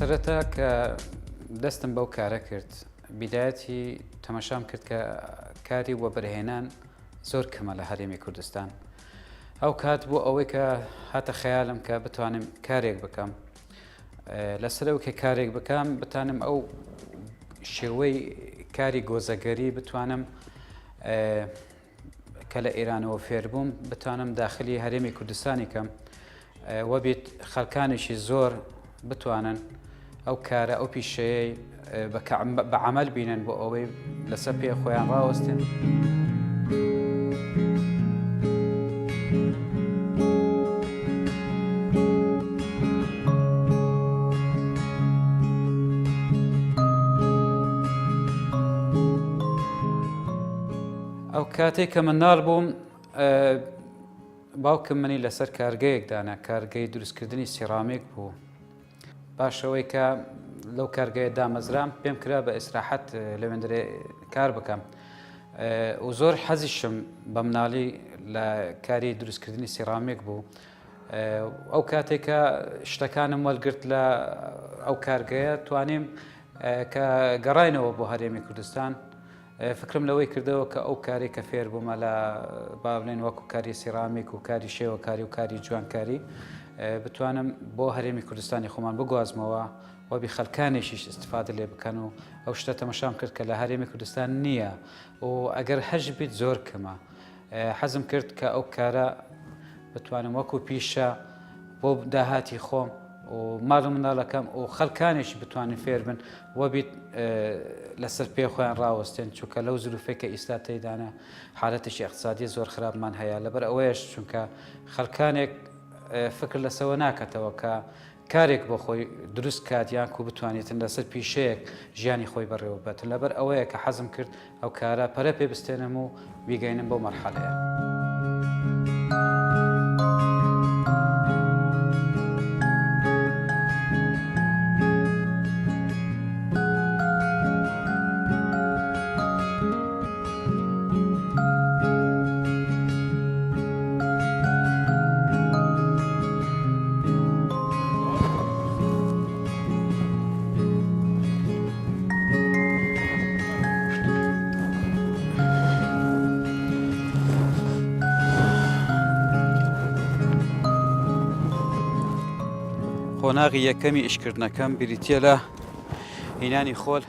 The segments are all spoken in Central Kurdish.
سەرەتا کە دەستم بەو کارە کرد بیدایەتی تەماشام کرد کە کاری وەبەرهێنان زۆر کەمە لە هەرێمی کوردستان. ئەو کات بۆ ئەوەی کە هاتە خەیالم کە بتوانم کارێک بکەم لەسەرەوە کە کارێک بکەم بتانم ئەو شێوەی کاری گۆزەگەری بتوانم کە لە ئێرانەوە فێربووم بتوانم داخلی هەرێمی کوردستانی کەم وەبێت خەڵکانێکی زۆر بتوانن ئەو کارە ئەو پیشەیەی بە عەمەل بینن بۆ ئەوەی لەسەر پێ خۆیان ڕاوەستێن. ئەو کاتێک کە منداڵ بووم باوکم منی لەسەر کارگەیەکدانا کارگەی دروستکردنی سیرامێک بوو. باشەوەی کە لەو کارگەیە دامەزرام پێم کرا بە ئیسراحەت لەوێندرێ کار بکەم و زۆر حەزیشم بە مناڵی لە کاری دروستکردنی سیرامێک بوو. ئەو کاتێکە شتەکانم وەرگرت لە ئەو کارگەیە توانیم کە گەڕاینەوە بۆ هەرێمی کوردستان. فکرم لەوەی کردەوە کە ئەو کاری کە فێر بوومە لە با بڵێن وەکو کاری سیرامیک و کاری شێوەکاری و کاری جوانکاری بتوانم بۆ هەرێمی کوردستانی خۆمان بگوازمەوە وەبی خەڵکانێکیش استفادە لێ بکەن و ئەو شتە تەماشام کرد کە لە هەرێمی کوردستان نییە و ئەگەر هەژ بیت زۆر کەمە. حەزم کرد کە ئەو کارە بتوانم وەکو پیشە بۆ داهاتی خۆم و ماڵ و منداڵەکەم و خەڵکانێکی بتوانن فێر بن وەبیت لەسەر پێ خۆیان ڕاوەستێن چونکە لەو زروفێک کە ئیستا تێدانە حالەتێکی اقتصادی زۆر خراپمان هەیە. لەبەر ئەوەیەش چونکە خەڵکانێک فکر لەسەوە ناکەتەوە کە کارێک بۆ خۆی دروست کاتیان و بتوانێتن لەسەر پیشەیەک ژیانی خۆی بەڕێوە بێتن. لەبەر ئەوەیە کە حەزم کرد ئەو کارە پەرە پێ بستێنم و بیگەینم بۆ مەرحەلەیە. خۆناغی یەکەمی ئیشکردنەکەم بریتە لە هینانی خۆل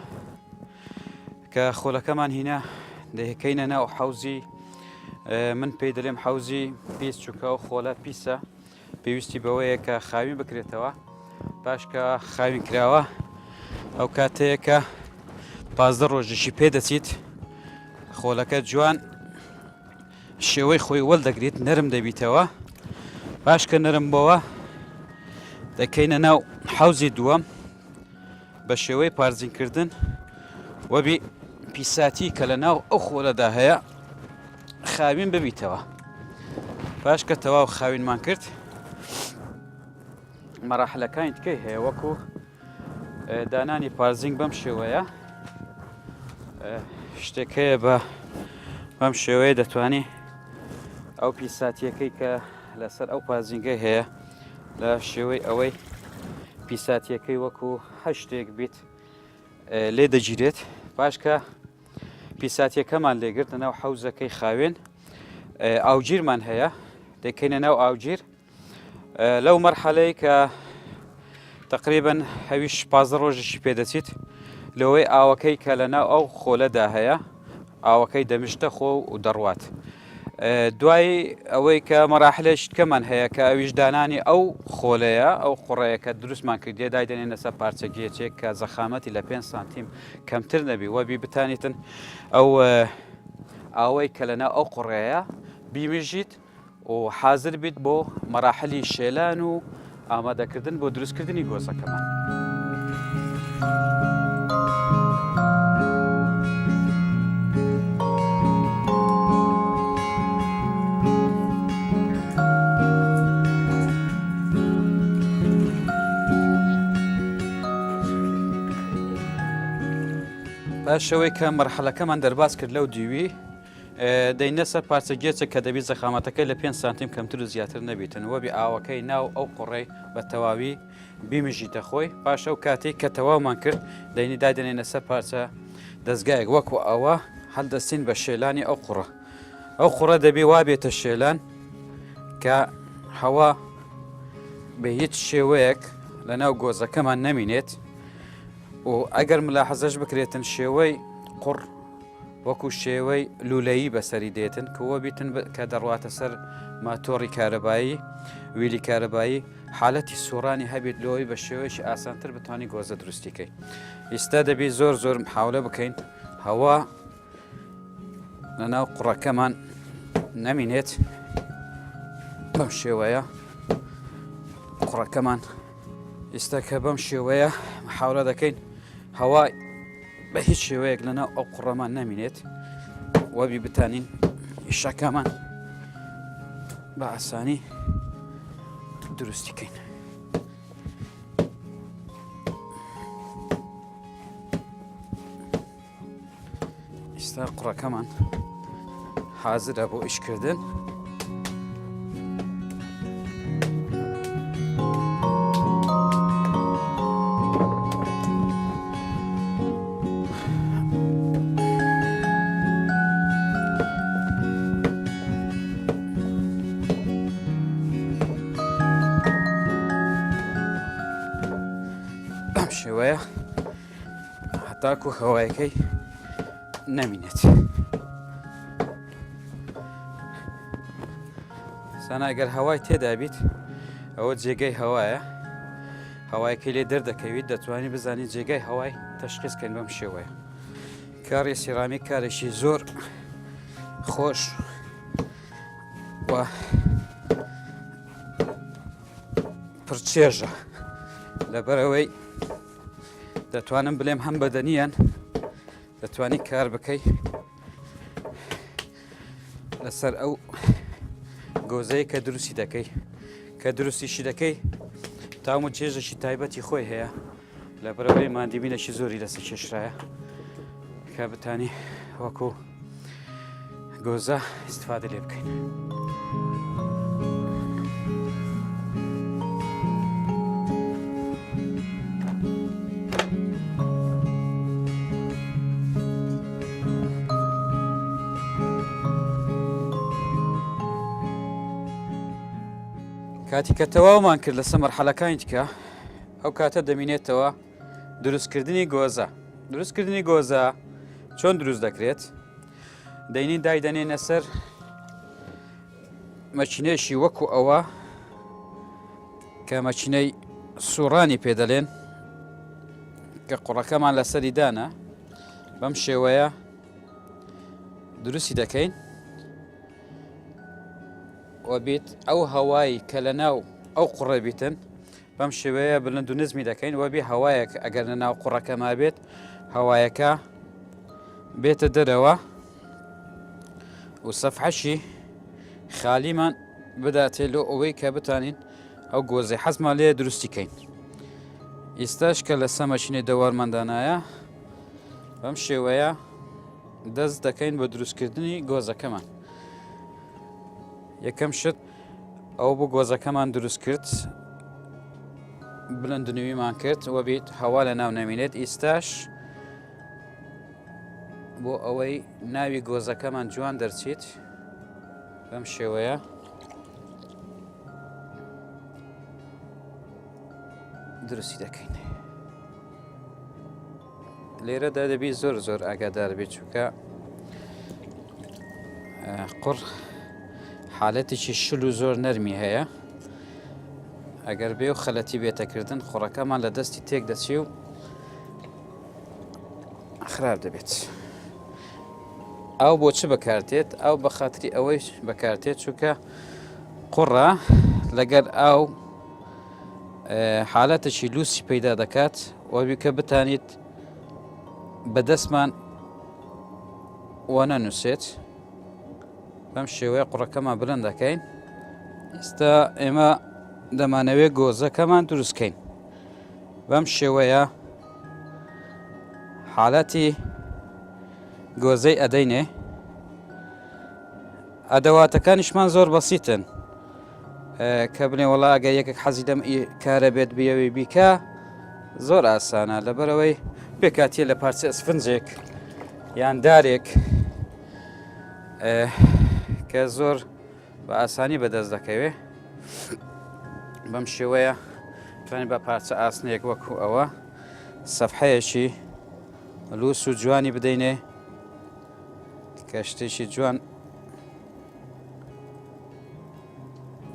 کە خۆلەکەمان هینا دەهێکەینە ناو حەوزی من پێی دەڵێم حەوزی پیس چونکە ئەو خۆلە پیسە پێویستی بەوەیە کە خاوین بکرێتەوە. پاش کە خاوین کراوە ئەو کاتەیە کە 15 ڕۆژێکی پێدەچیت خۆلەکە جوان شێوەی خۆی وەڵدەگریت نەرم دەبیتەوە. پاش کە نەرم بەوە دەکەینە ناو حەوزی دووەم بە شێوەی پارزینکردن وەبی پیساتی کە لە ناو ئەو خۆلەدا هەیە خاوین ببیتەوە. پاش کە تەواو خاوینمان کرد مەراحلەکانی تکەی هەیە وەکو دانانی پارزینگ بەم شێوەیە شتێکەیە بەم شێوەیە دەتوانی ئەو پیساتیەکەی کە لەسەر ئەو پارزینگەی هەیە لە شێوەی ئەوەی پیساتیەکەی وەکو هەشتێک بیت لێ دەگیرێت. پاش کە پیساتیەکەمان لێگرت لە ناو حەوزەکەی خاوێن ئاوگیرمان هەیە دەکەینە ناو ئاوگیر لەو مەرحەلەی کە تقریبەن هەویش 15 ڕۆژێکی پێدەچیت لەوەی ئاوەکەی کە لە ناو ئەو خۆلەدا هەیە ئاوەکەی دەمیشتە خۆ و دەڕوات. دوای ئەوەی کە مەراحلێش کەمان هەیە کە ئەویش دانانی ئەو خۆلەیە ئەو خوڕەیە کە دروستمان کردیە دایدێنێنە سەر پارچەگیەکێک کە زەخامەتی لە 5 سانتیم کەمتر نەبی وەبی بتانیتن ئەو ئاوەی کە لەناو ئەو قوڕەیە بیمژیت و حازر بیت بۆ مەراحلی شێلان و ئامادەکردن بۆ دروستکردنی گۆزەکەمان. پاشەوەی کە مەرحەلەکەمان دەرباز کرد لەو دیوی دەینە سەر پارچەگێچە کە دەبی زەخامەتەکەی لە 5 سانتیم کەمتر و زیاتر نەبیتن وەبی ئاوەکەی ناو ئەو قوڕەی بە تەواوی بیمژیتە خۆی پاش ئەو کاتێک کە تەواومان کرد دەینی دادێنێنە سەر پارچە دەستگایەک وەکو ئەوە هەڵدەستین بە شێلانی ئەو قوڕە ئەو قوڕە دەبێ وابێتە شێلان کە هەوا بە هیچ شێوەیەک لە ناو گۆزەکەمان نەمینێت و ئەگەر ملاحەزەش بکرێتن شێوەی قوڕ وەکو شێوەی لولەیی بەسەری دێتن کەوە بیتن کە دەڕواتە سەر ماتۆڕی کارەبایی ویلی کارەبایی حالەتی سوڕانی هەبێت لەوەی بە شێوەیەکی ئاسانتر بتوانانی گۆزە دروستیکەی ئێستا دەبێت زۆر محاولە بکەین هەوا لە ناو قوڕەکەمان نەمینێت بەم شێوەیە قوڕەکەمان ئێستا کە بەم شێوەیە محاولە دەکەین هەوای بە هیچ شێوەیەک لەناو ئەو قوڕەمان نەمینێت وەبی بتانین ئیشەکەمان بە ئاسانی دروستیکەین. ئێستا قوڕەکەمان حازرە بۆ ئیشکردن. شێوەیە هەتاکو هەوایەکەی نەمینێت. ساناگەر هەوای تێدا بیت ئەوە جێگەی هەوایە هەوایەکەی لێ دەردەکەویت دەتوانانی بزانین جێگای هەوای تەشخیصکەین بەم شێوەیە. کاری سیرامیک کارێکی زۆر خۆش و پرچێژە لەبەرەوەی دەتوانم بڵێم هەم بەدەنیان دەتوانی کار بکەی لەسەر ئەو گۆزەیە کە دروستی دەکەی کە دروستیشی دەکەی تام و چێژەشی تایبەتی خۆی هەیە لەبەرەوەی مادیبینەشی زۆری لەسەر کێشرایە کە بتانی وەکو گۆزە ئیستفادە لێ بکەین. کاتی کە تەواومان کرد لەسەر مەرحەلەکانی دیکە ئەو کاتە دەمینێتەوە دروستکردنی گۆزە. دروستکردنی گۆزە چۆن دروست دەکرێت؟ دەینی دایدەنێنە سەر مەچینەیەشی وەکو ئەوە کە مەچینەی سوڕانی پێدەڵێن کە قوڕەکەمان لەسەری دانە بەم شێوەیە دروستی دەکەین وەبێت ئەو هەوایی کە لە ناو ئەو قوڕە بیتن بەم شێوەیە بلند و نزمی دەکەین وەبێ هەوایەک ئەگەر لە ناو قوڕەکەما بێت هەوایەکە بێتە دەرەوە و سەفحەشی خالیمان بداتێ لۆ ئەوەی کە بتانین ئەو گۆزەی حەزمان لێ دروستیکەین. ئێستاش کە لە سەمەچینەی دەوارمەندانایە بەم شێوەیە دەست دەکەین بە دروستکردنی گۆزەکەمان. یەکەم شت ئەو بۆ گۆزەکەمان دروست کرد بلندنویمان کرد وە بیت هەوا لە ناو نەمینێت. ئێستاش بۆ ئەوەی ناوی گۆزەکەمان جوان دەرچێت بەم شێوەیە دروستی دەکەین. لێرەدا دەبی زۆر ئاگادار بێت چونکە قوڕ حالەتێکی شل و زۆر نەرمی هەیە ئەگەر بێ و خەلەتی بێتەکردن قوڕەکەمان لە دەستی تێک دەچێ و خراپ دەبێت. ئەو بۆ چ بەکارتێت؟ ئەو بە خاتری ئەوەی بەکارتێت چونکە قوڕە لەگەر ئاو حالەتێکی لوسی پەیدا دەکات وەبی کە بتانیت بەدەستمان وەنەنووسێت. بەم شێوەیە قوڕەکەمان بلند دەکەین. ئێستا ئێمە دەمانەوێت گۆزەکەمان دروستکەین. بەم شێوەیە حالەتی گۆزەی ئەدەینێ ئەدەواتەکانیشمان زۆر بەسیتن کە بنێ وەڵا ئەگە یەکێک حەزی دەم کارە بێت بێەوەی بیکە زۆر ئاسانە لەبەرەوەی پێکاتیە لە پارچە ئەسفنجێک یان دارێک کە زۆر بە ئاسانی بەدەست دەکەوێ بەم شێوەیە توانین بە پارچە ئاسنەیەک وەکو ئەوە سەفحەیەکی لووس و جوانی بدەینێ کە شتێکی جوان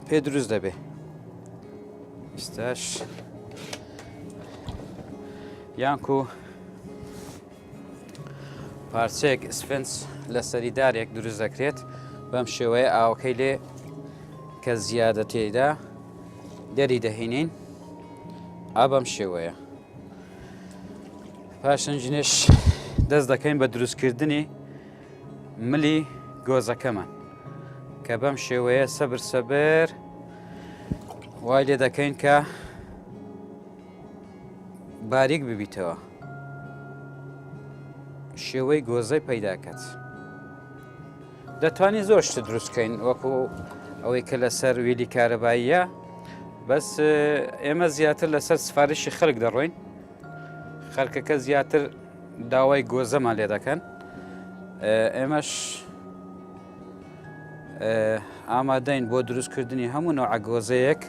پێ دروست دەبێ ئێستاش یانکو پارچەیەک ئسفنج لە سەریدارێک دروست دەکرێت بەم شێوەیە ئاوەکەی لێ کە زیادە تێیدا دەری دەهێنین بەم شێوەیە پاشەنجینش دەست دەکەین بە دروستکردنی ملی گۆزەکەمان کە بەم شێوەیە سەبر وای لێ دەکەین کە باریک ببیتەوە شێوەی گۆزەی پەیداکات دەتوانین زۆر شت دروستکەین وەکو ئەوەی کە لەسەر ویلی کارەباییە بەس ئێمە زیاتر لەسەر سفارشی خەڵک دەڕۆین خەڵکەکە زیاتر داوای گۆزەمان لێ دەکەن ئێمەش ئامادەین بۆ دروستکردنی هەموو نەوع گۆزەیەک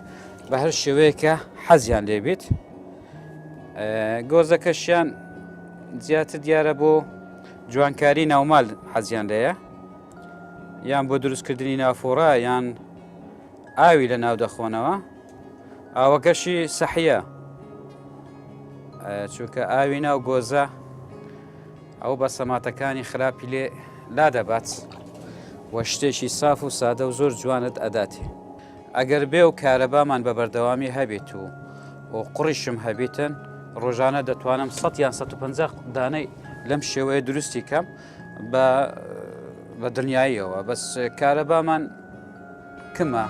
بە هەر شێوەیەکە حەزیان لێبێت گۆزەکەشیان زیاتر دیارە بۆ جوانکاری ناومال حەزیان لێیە یان بۆ دروستکردنی نافۆڕە یان ئاوی لە ناو دەخۆنەوە ئاوەکەشی سەحیە چونکە ئاوی ناو گۆزە ئەو بەسەماتەکانی خراپی لێ لا دەبات وە شتێکی ساف و سادە و زۆر جوانت ئەداتێ ئەگەر بێ و کارەبامان بە بەردەوامی هەبێت و قوڕیشم هەبێتن ڕۆژانە دەتوانم 100 یان 150 دانەی لەم شێوەیە دروستی کەم بە دنیاییەوە بەس کارەبامان کمە.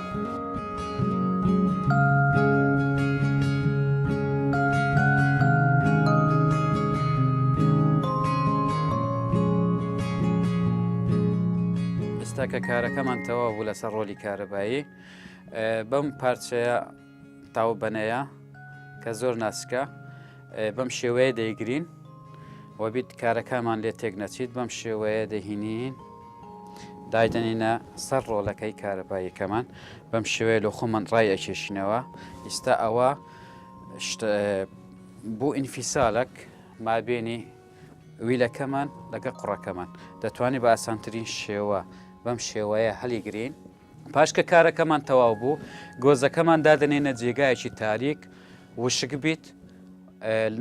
ئێستا کە کارەکەمان تەواو بوو لەسەر ڕۆلی کارەبایی بەم پارچەیە تاو بەنەیە کە زۆر ناسکە بەم شێوەیە دەیگرین و بیت کارەکەمان لێ تێک نەچیت بەم شێوەیە دەهینین دایدەنینە سەر ڕۆلەکەی کارەباییەکەمان بەم شێوەیە لە خۆمان ڕای ئەکێشینەوە ئێستا ئەوە بوو ئینفیسالێک مابێنی ویلەکەمان لەگە قوڕەکەمان دەتوانێت بە ئاسانترین شێوە بەم شێوەیە هەلیگرین پاش کە کارەکەمان تەواو بوو گۆزەکەمان دادنێنە جێگایەکی تاریک وشک بیت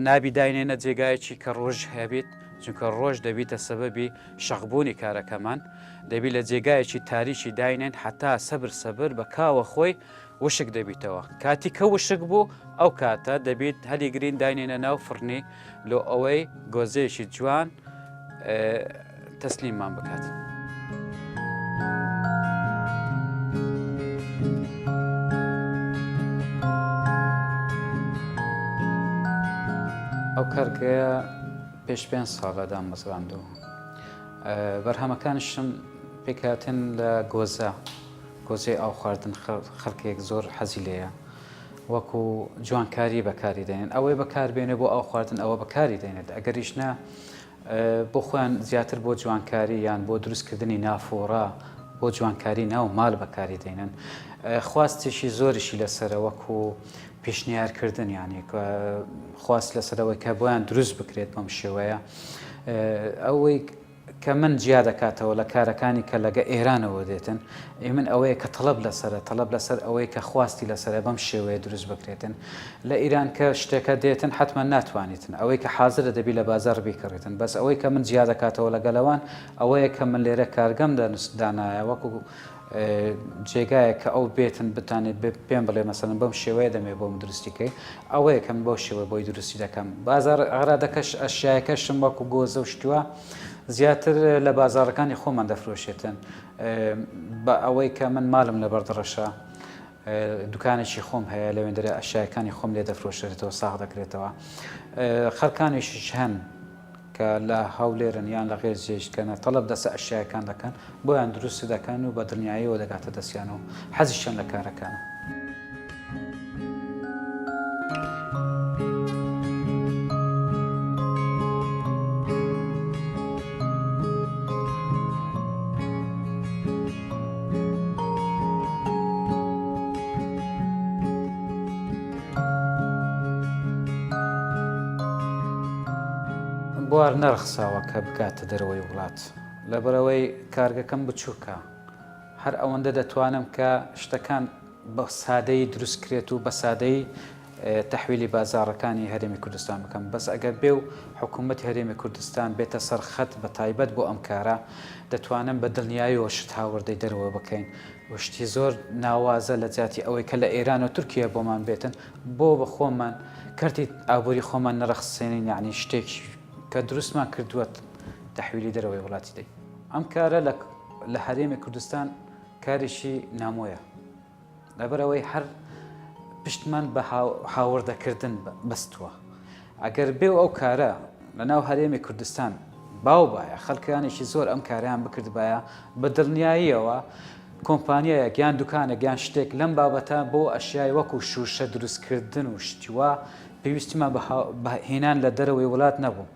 نابی داینێنە جێگایەکی کە ڕۆژ هەبێت چونکە ڕۆژ دەبیتە سەبەبی شەقبوونی کارەکەمان دەبی لە جێگایەکی تاریکی داینێن حتا سەبر بە کاوە خۆی وشک دەبیتەوە کاتی کە وشک بوو ئەو کاتە دەبێت هەلیگرین داینێنە ناو فڕنی لۆ ئەوەی گۆزەیەکی جوان تەسلیممان بکات. ئەو کارگەیە پێش 5 ساڵەدا مەزراندەوە بەرهەمەکانشم پێکاتن لە گۆزەی ئاو خواردن خەڵکێک زۆر حەزی لێیە وەکو جوانکاری بەکاری دێنێن ئەوەی بەکاربێنێ بۆ ئاو خواردن ئەوە بەکاری دێنێت ئەگەریشنا بۆ خۆیان زیاتر بۆ جوانکاری یان بۆ دروستکردنی نافۆڕە بۆ جوانکاری ناو ماڵ بەکاری دێنن خواستێکی زۆریشی لەسرە وەکو پێشنیارکردن یانی خواست لەسەرەوەی کە بۆیان دروست بکرێت بەم شێوەیە ئەوەی کە من جیا دەکاتەوە لە کارەکانی کە لەگە ئێرانەوە دێتن من ئەوەیە کە تەڵەب لەسەر ئەوەی کە خواستی لەسەر بەم شێوەیە دروست بکرێتن لە ئیران کە شتێکە دێتن حتمما ناتوانیتن ئەوەی کە حازرە دەبی لە بازار بیکڕێتن بەس ئەوەی کە من جیا دەکاتەوە لەگەلەوان ئەوەیە کە من لێرە کارگەم دانایە وەکو جێگایە کە ئەو بێتن بتانێت پێم بڵێ مەسەن بەم شێوەیە دەمێ بۆم دروستیکەی ئەوەیە کەم بۆ شێوە بۆی دروستی دەکەم بازار ئاغرادەکەش ئەشیایەکەشم وەکو گۆزە و شتووە زیاتر لە بازارەکانی خۆمان دەفرۆشێتن بە ئەوەی کە من مالم لە بەردەڕەشە دوکانێکی خۆم هەیە لەوێندرە ئەشیایەکانی خۆم لێ دەفرۆشێتەوە ساغ دەکرێتەوە خەڵکانێکیش هەن کە لە هەولێرن یان لە غێر جێشکەنە تەڵب دەسە ئەشیاکان دەکەن بۆیان دروست دەکەن و بە دڵنیاییەوە دەگاتە دەستیانەوە حەزیشان لە کارەکانە. بوار نەرخساوە کە بکاتە دەرەوەی وڵات لەبەرەوەی کارگەکەم بچووکە هەر ئەوەندە دەتوانم کە شتەکان بە سادەی دروستکرێت و بە سادەی تەحویلی بازاڕەکانی هەرێمی کوردستان بکەم بەس ئەگەر بێ و حکوومەتی هەرێمی کوردستان بێتە سەرخەت بە تایبەت بۆ ئەم کارە دەتوانم بە دڵنیاییەوە شت هاوردەی دەرەوە بکەین وشتی زۆر ناوازە لە جاتی ئەوەی کە لە ئێران و تورکیا بۆمان بێتن بۆ بە خۆمان کارتی ئابووری خۆمان نەرەخسێنین یعنی شتێکی کە دروستمان کردووە تەحویلی دەرەوەی وڵاتی دەی ئەم کارە لە هەرێمی کوردستان کارێکی نامۆیە لەبەرەوەی هەر پشتمان بە هاوردەکردن بەستووە ئەگەر بێ ئەو کارە لە ناو هەرێمی کوردستان باو باە خەڵکیانێکی زۆر ئەم کاریان بکرد باە بە دڵنیاییەوە کۆمپانیایە گیان دوکانە گیان شتێک لەم بابەتە بۆ ئەشیای وەکو شوشە دروستکردن و شتیوە پێویستیمان هێنان لە دەرەوەی وڵات نەبوو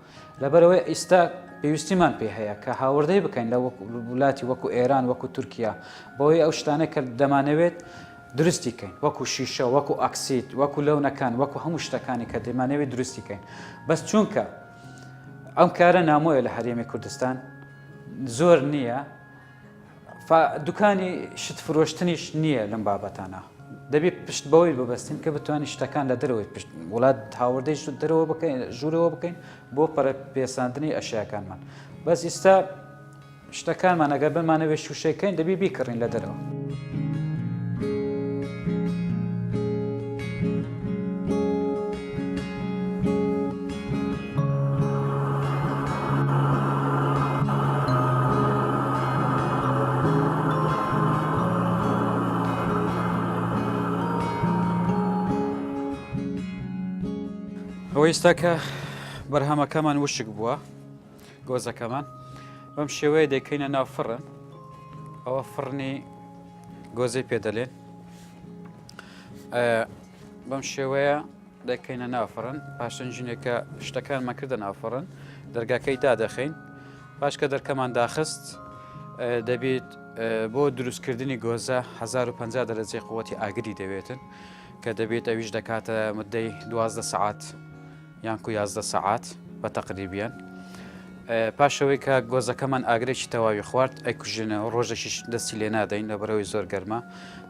لەبەرەوەی ئێستا پێویستیمان پێ هەیە کە هاوردەی بکەین لە وڵاتی وەکو ئێران وەکو تورکیا بۆی ئەو شتانە کە دەمانەوێت درستیکەین وەکو شیشە وەکو ئاکسید وەکو لەونەکان وەکو هەموو شتەکانی کە دەمانەوێت درستیکەین بەس چونکە ئەم کارە نامۆیە لە هەرێمی کوردستان زۆر نییە دوکانی شت فرۆشتنیش نییە لەم بابەتانە دەبێت پشت بەوەی ببەستین کە بتوانین شتەکان لە دەرەوەی پشت وڵات هاوردەی دەرەوە بکەین ژوورەوە بکەین بۆ پێساندنی ئەشیاکانمان بەس ئێستا شتەکانمان ئەگەر بمانەوێت شوشەکەین دەبێ بیکڕین لە دەرەوە. ئەوە ئێستا کە بەرهەمەکەمان وشک بووە گۆزەکەمان بەم شێوەیە دەکەینە ناو فڕن ئەوە فڕنی گۆزەی پێدەلێن بەم شێوەیە دەکەینە ناو فڕن پاشەنجینێکە شتەکانمان کردە ناو فڕن دەرگاکەی دادەخەین پاش کە دەرکەمان داخست دەبێت بۆ دروستکردنی گۆزە 1050 دەرەجەی قووەتی ئاگری دەوێتن کە دەبێت ئەویش دەکاتە مدەی 12 سعات یان کو 11 سعات بە تەقریبیان پاشەوەی کە گۆزەکەمان ئاگرێکی تەواوی خوارد ئەیکوژێنەوە ڕۆژێکی دەستی لێ نادەین لە بەرەوەی زۆر گەرمە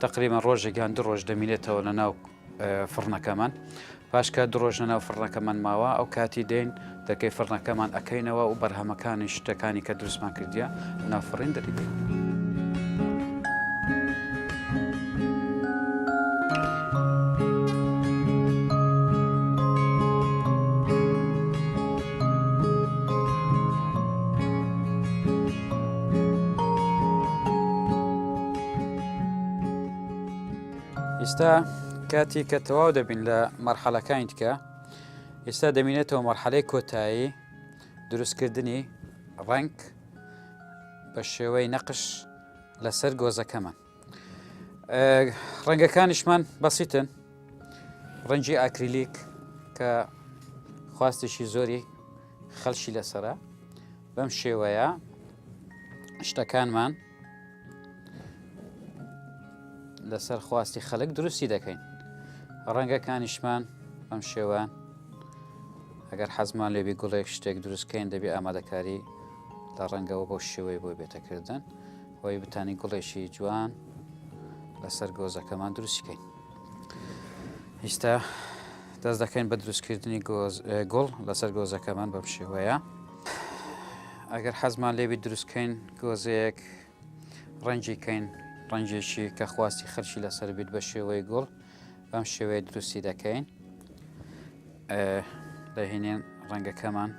تقریبان ڕۆژێکیان دو ڕۆژ دەمینێتەوە لە ناو فڕنەکەمان پاش کە دو ڕۆژ لە ناو فڕنەکەمان ماوە ئەو کاتی دێن دەکەی فڕنەکەمان ئەەکەینەوە و بەرهەمەکانی شتەکانی کە دروستمان کردیە ناو فڕین دەریبین. ئێستا کاتی کە تەواو دەبین لە مەرحەلەکانی دیکە ئێستا دەمینێتەوە مەرحەلەی کۆتایی دروستکردنی ڕنگ بە شێوەی نەقش لەسەر گۆزەکەمان ڕەنگەکانیشمان بەسیتن ڕەنگی ئاکریلیک کە خواستێکی زۆری خەڵشی لەسرە بەم شێوەیە شتەکانمان لەسەر خواستی خەڵک دروستی دەکەین ڕەنگەکانیشمان ئەم شێوان ئەگەر حەزمان لێبی گوڵێک شتێک دروستکەین دەبێت ئامادەکاری لە ڕەنگەوە بۆ شێوەی بۆی بێتەکردن هۆی بتانی گوڵێکی جوان لەسەر گۆزەکەمان دروستیکەین. ئێستا دەست دەکەین بە دروستکردنی گوڵ لەسەر گۆزەکەمان بەم شێوەیە ئەگەر حەزمان لێبی دروستکەین گۆزەیەک ڕەنجیکەین ڕەنجێکی کە خواستی خەرشی لەسەر بیت بە شێوەی گوڵ بەم شێوەیە دروستی دەکەین دەهێنێن ڕەنگەکەمان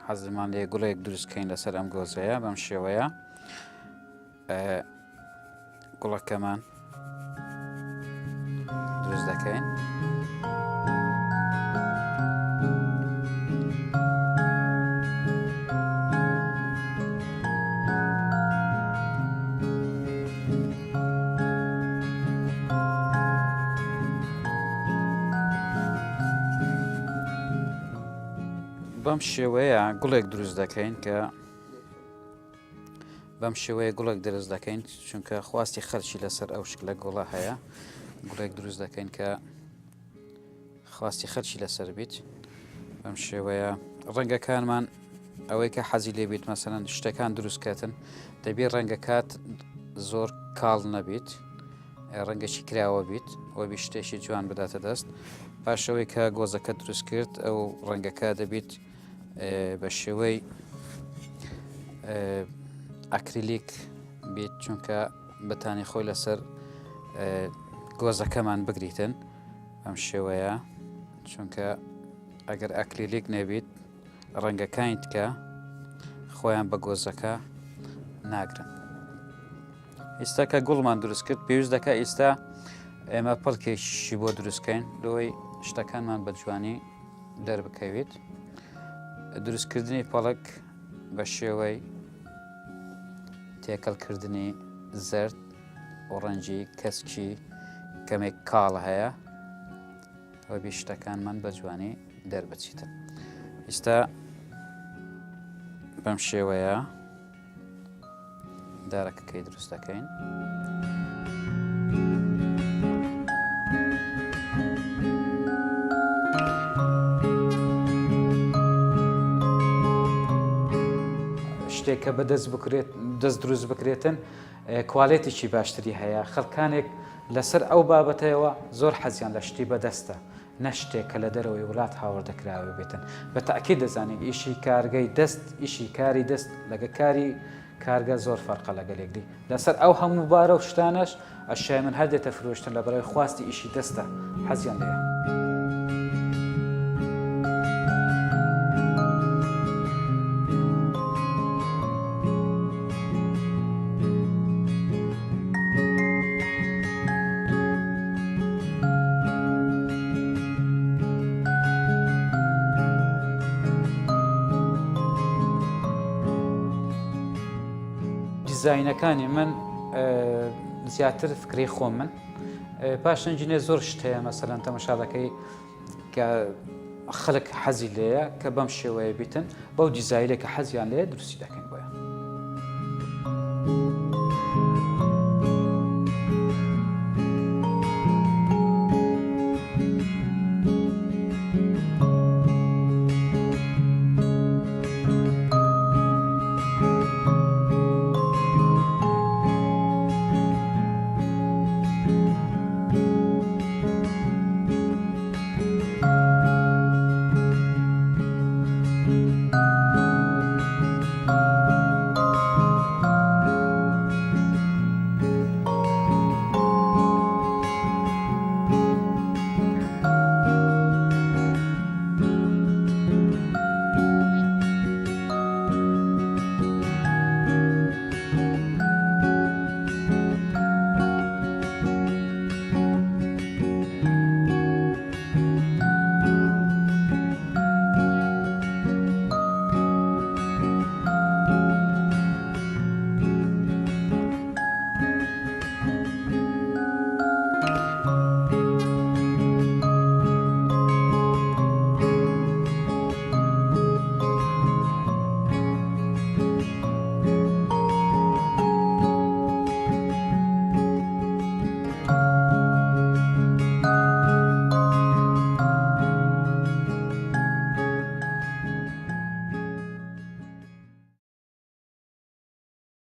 حەزمان لێ گوڵێک دروستکەین لەسەر ئەم گۆزەیە بەم شێوەیە گوڵەکەمان دروست دەکەین بەم شێوەیە گوڵێک دروست دەکەین کە بەم شێوەیە گوڵێک دروست دەکەین چونکە خواستی خەرچی لەسەر ئەو شکلە گوڵە هەیە گوڵێک دروست دەکەین کە خواستی خەرچی لەسەر بیت بەم شێوەیە ڕەنگەکانمان ئەوەی کە حەزی لێبیت مەسەلەن شتەکان دروستکەتن دەبێت ڕەنگەکات زۆر کاڵ نەبیت ڕەنگەشی کراوە بیت ئەوەبی شتێکی جوان بداتە دەست پاشەوەی کە گۆزەکە دروست کرد ئەو ڕەنگەکە دەبیت بە شێوەی ئەکریلیک بیت چونکە بەتانی خۆی لەسەر گۆزەکەمان بگریتن ئەم شێوەیە چونکە ئەگەر ئەکریلیک نەبیت ڕەنگەکانی تکە خۆیان بە گۆزەکە ناگرن. ئێستا کە گوڵمان دروست کرد پێویست دەکە ئێستا ئێمە پڵکێکی بۆ دروستکەین لەوەی شتەکانمان بە جوانی دەربکەوێت. دروستکردنی پەڵک بە شێوەی تێکەڵکردنی زەرد و ڕەنگی کەسکی کەمێک کاڵ هەیە ئەوەبی شتەکانمان بە جوانی دەربچیتن. ئێستا بەم شێوەیە دارەکەکەی دروست دەکەین. شتێک کە بەدەست بکرێت دەست دروست بکرێتن کوالێتێکی باشتری هەیە. خەڵکانێک لەسەر ئەو بابەتەوە زۆر حەزیان لە شتی بەدەستە نە شتێک کە لە دەرەوەی وڵات هاوردەکراوە بێتن. بە تاکید دەزانێت ئیشی کارگەی دەست ئیشی کاری دەست لەگە کاری کارگە زۆر فەرقە لەگەلێکدی لەسەر ئەو هەموو بارە و شتانەش ئەشای من هەردێتە فرۆشتن لە بەرەوەی خواستی ئیشی دەستە حەزیان لێیە. دیزاینەکانی من زیاتر فکری خۆم من پاشنجینێ زۆر شت هەیە مەسەلەن تەماشا دەکەی کە خەڵک حەزی لێیە کە بەم شێوەیە بیتن بەو دیزاینێک کە حەزیان لێیە دروستی دەکەن.